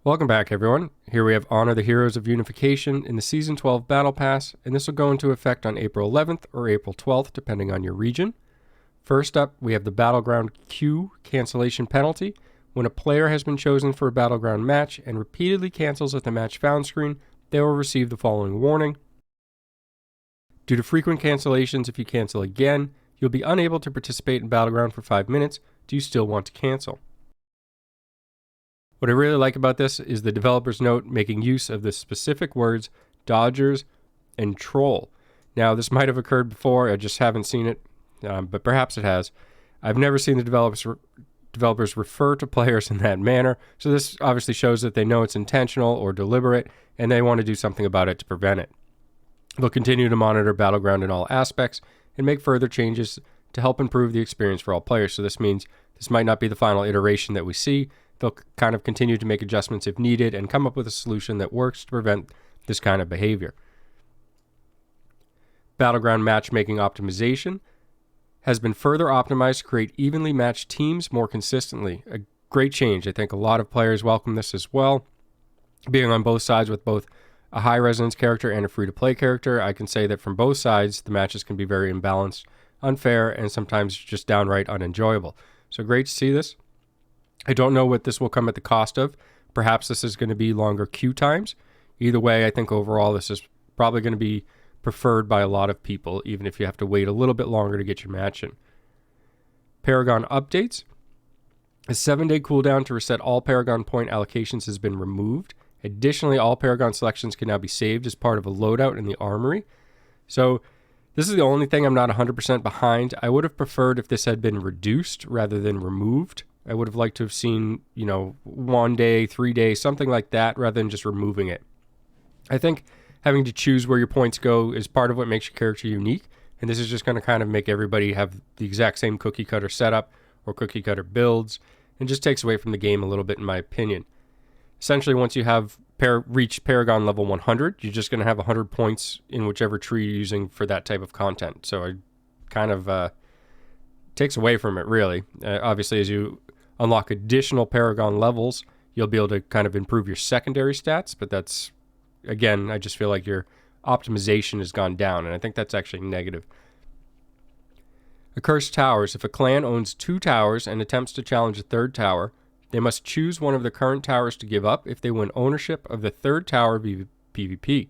Welcome back, everyone. Here we have Honor the Heroes of Unification in the Season 12 Battle Pass, and this will go into effect on April 11th or April 12th, depending on your region. First up, we have the Battleground Q cancellation penalty. When a player has been chosen for a Battleground match and repeatedly cancels at the match found screen, they will receive the following warning. Due to frequent cancellations, if you cancel again, you'll be unable to participate in Battleground for 5 minutes. Do you still want to cancel? What I really like about this is the developer's note making use of the specific words Dodgers and Troll. Now, this might have occurred before, I just haven't seen it, but perhaps it has. I've never seen the developers refer to players in that manner, so this obviously shows that they know it's intentional or deliberate, and they want to do something about it to prevent it. They'll continue to monitor Battleground in all aspects and make further changes to help improve the experience for all players. So this means this might not be the final iteration that we see. They'll kind of continue to make adjustments if needed and come up with a solution that works to prevent this kind of behavior. Battleground matchmaking optimization has been further optimized to create evenly matched teams more consistently. A great change. I think a lot of players welcome this as well. Being on both sides with both a high resonance character and a free-to-play character, I can say that from both sides, the matches can be very imbalanced, unfair, and sometimes just downright unenjoyable. So great to see this. I don't know what this will come at the cost of. Perhaps this is going to be longer queue times. Either way, I think overall this is probably going to be preferred by a lot of people, even if you have to wait a little bit longer to get your match in. Paragon updates. A 7-day cooldown to reset all Paragon point allocations has been removed. Additionally, all Paragon selections can now be saved as part of a loadout in the armory. So this is the only thing I'm not 100% behind. I would have preferred if this had been reduced rather than removed. I would have liked to have seen, 1 day, 3 days, something like that, rather than just removing it. I think having to choose where your points go is part of what makes your character unique, and this is just going to kind of make everybody have the exact same cookie cutter setup or cookie cutter builds, and just takes away from the game a little bit, in my opinion. Essentially, once you have reached Paragon level 100, you're just going to have 100 points in whichever tree you're using for that type of content. So it kind of takes away from it, really. Obviously, as you unlock additional Paragon levels, you'll be able to kind of improve your secondary stats, but that's, again, I just feel like your optimization has gone down, and I think that's actually negative. Accursed Towers. If a clan owns 2 towers and attempts to challenge a 3rd tower, they must choose one of the current towers to give up if they win ownership of the 3rd tower PvP.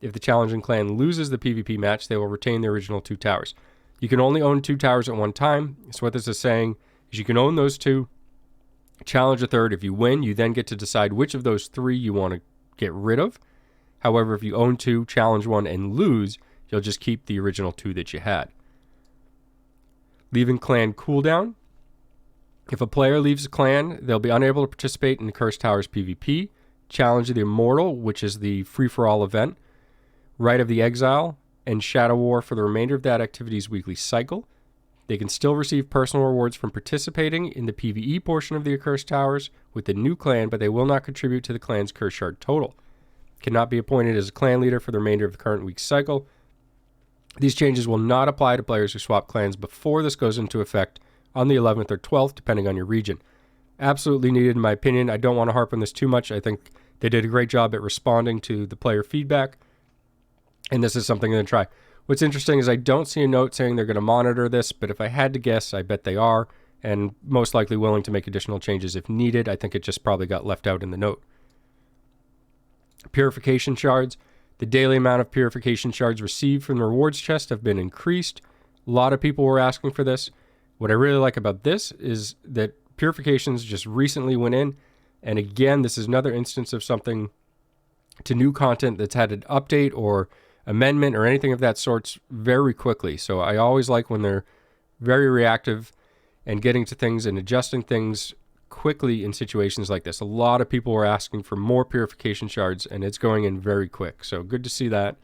If the challenging clan loses the PvP match, they will retain the original 2 towers. You can only own 2 towers at one time, so what this is saying is you can own those 2, challenge a 3rd. If you win, you then get to decide which of those 3 you want to get rid of. However, if you own 2, challenge 1, and lose, you'll just keep the original 2 that you had. Leaving clan cooldown. If a player leaves a clan, they'll be unable to participate in the Accursed Towers PvP, Challenge the Immortal, which is the free-for-all event, Rite of the Exile, and Shadow War for the remainder of that activity's weekly cycle. They can still receive personal rewards from participating in the PvE portion of the Accursed Towers with the new clan, but they will not contribute to the clan's Curse Shard total. Cannot be appointed as a clan leader for the remainder of the current week's cycle. These changes will not apply to players who swap clans before this goes into effect on the 11th or 12th, depending on your region. Absolutely needed, in my opinion. I don't want to harp on this too much. I think they did a great job at responding to the player feedback, and this is something they're going to try. What's interesting is I don't see a note saying they're going to monitor this, but if I had to guess, I bet they are, and most likely willing to make additional changes if needed. I think it just probably got left out in the note. Purification shards. The daily amount of purification shards received from the rewards chest have been increased. A lot of people were asking for this. What I really like about this is that purifications just recently went in, and again, this is another instance of something to new content that's had an update or amendment or anything of that sort very quickly. So I always like when they're very reactive and getting to things and adjusting things quickly in situations like this. A lot of people were asking for more purification shards, and it's going in very quick. So good to see that.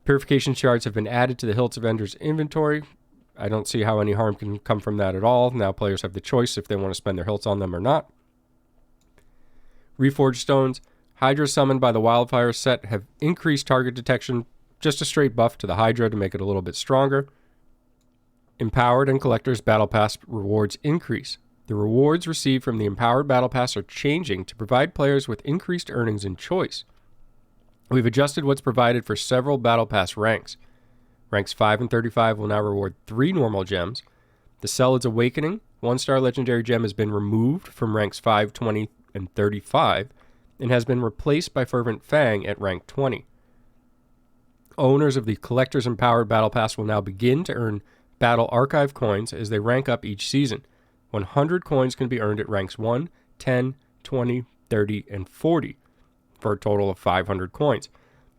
Purification shards have been added to the Hilts of Ender's inventory. I don't see how any harm can come from that at all. Now players have the choice if they want to spend their hilts on them or not. Reforged stones. Hydra summoned by the Wildfire set have increased target detection, just a straight buff to the Hydra to make it a little bit stronger. Empowered and Collector's Battle Pass rewards increase. The rewards received from the Empowered Battle Pass are changing to provide players with increased earnings and choice. We've adjusted what's provided for several Battle Pass ranks. Ranks 5 and 35 will now reward 3 normal gems. The Celad's Awakening 1-star legendary gem has been removed from ranks 5, 20, and 35 and has been replaced by Fervent Fang at rank 20. Owners of the Collector's Empowered Battle Pass will now begin to earn Battle Archive coins as they rank up each season. 100 coins can be earned at ranks 1, 10, 20, 30, and 40 for a total of 500 coins.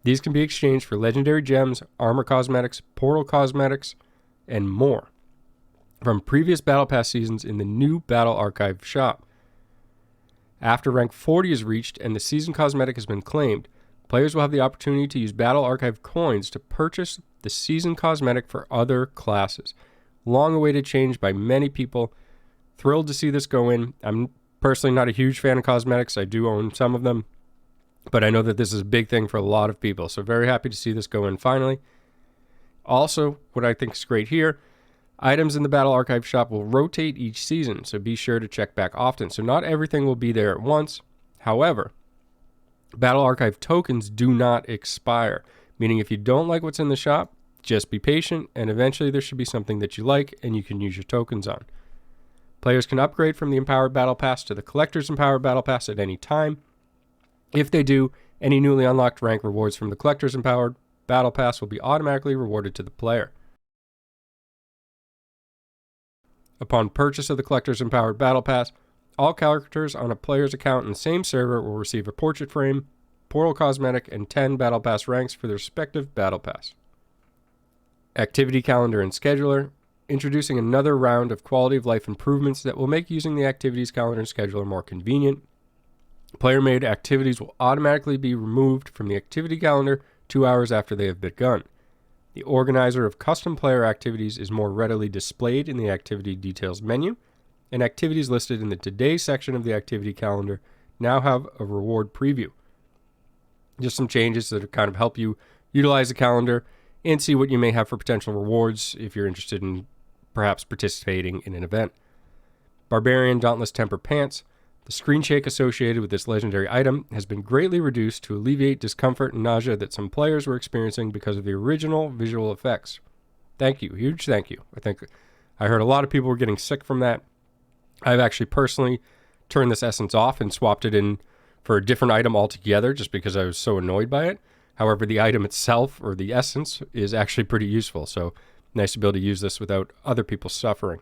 These can be exchanged for legendary gems, armor cosmetics, portal cosmetics, and more from previous Battle Pass seasons in the new Battle Archive shop. After rank 40 is reached and the season cosmetic has been claimed, players will have the opportunity to use Battle Archive coins to purchase the season cosmetic for other classes. Long-awaited change by many people. Thrilled to see this go in. I'm personally not a huge fan of cosmetics. I do own some of them, but I know that this is a big thing for a lot of people, so very happy to see this go in finally. Also, what I think is great here, items in the Battle Archive shop will rotate each season, so be sure to check back often. So not everything will be there at once. However, Battle Archive tokens do not expire, meaning if you don't like what's in the shop, just be patient, and eventually there should be something that you like and you can use your tokens on. Players can upgrade from the Empowered Battle Pass to the Collector's Empowered Battle Pass at any time. If they do, any newly unlocked rank rewards from the Collector's Empowered Battle Pass will be automatically rewarded to the player. Upon purchase of the Collector's Empowered Battle Pass, all characters on a player's account in the same server will receive a portrait frame, portal cosmetic, and 10 Battle Pass ranks for their respective Battle Pass. Activity Calendar and Scheduler, introducing another round of quality of life improvements that will make using the Activities Calendar and Scheduler more convenient. Player-made activities will automatically be removed from the activity calendar 2 hours after they have begun. The organizer of custom player activities is more readily displayed in the Activity Details menu, and activities listed in the Today section of the activity calendar now have a reward preview. Just some changes that kind of help you utilize the calendar and see what you may have for potential rewards if you're interested in perhaps participating in an event. Barbarian Dauntless Temper Pants. The screen shake associated with this legendary item has been greatly reduced to alleviate discomfort and nausea that some players were experiencing because of the original visual effects. Thank you. Huge thank you. I think I heard a lot of people were getting sick from that. I've actually personally turned this essence off and swapped it in for a different item altogether just because I was so annoyed by it. However, the item itself, or the essence, is actually pretty useful. So nice to be able to use this without other people suffering.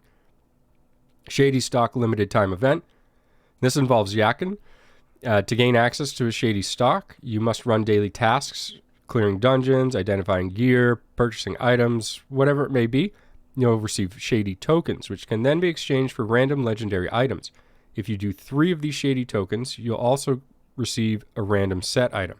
Shady Stock limited time event. This involves Yakin. To gain access to a Shady Stock, you must run daily tasks, clearing dungeons, identifying gear, purchasing items, whatever it may be. You'll receive Shady tokens, which can then be exchanged for random legendary items. If you do 3 of these Shady tokens, you'll also receive a random set item.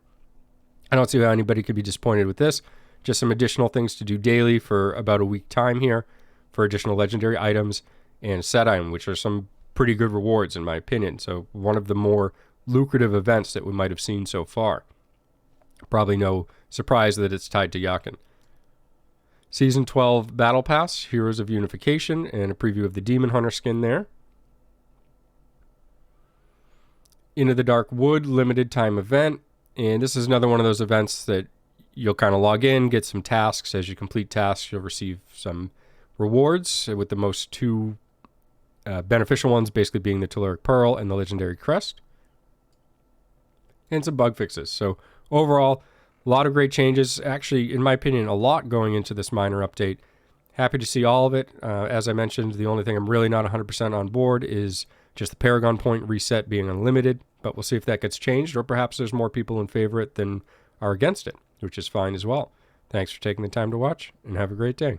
I don't see how anybody could be disappointed with this. Just some additional things to do daily for about a week time here for additional legendary items and a set item, which are some pretty good rewards in my opinion. So one of the more lucrative events that we might have seen so far. Probably no surprise that it's tied to Yakin. Season 12 Battle Pass, Heroes of Unification, and a preview of the Demon Hunter skin there. Into the Dark Wood limited time event, and this is another one of those events that you'll kind of log in, get some tasks. As you complete tasks, you'll receive some rewards, with the most 2 beneficial ones basically being the Telluric Pearl and the Legendary Crest, and some bug fixes. So overall, a lot of great changes. Actually, in my opinion, a lot going into this minor update. Happy to see all of it. As I mentioned, the only thing I'm really not 100% on board is just the Paragon point reset being unlimited, but we'll see if that gets changed, or perhaps there's more people in favor of it than are against it, which is fine as well. Thanks for taking the time to watch, and have a great day.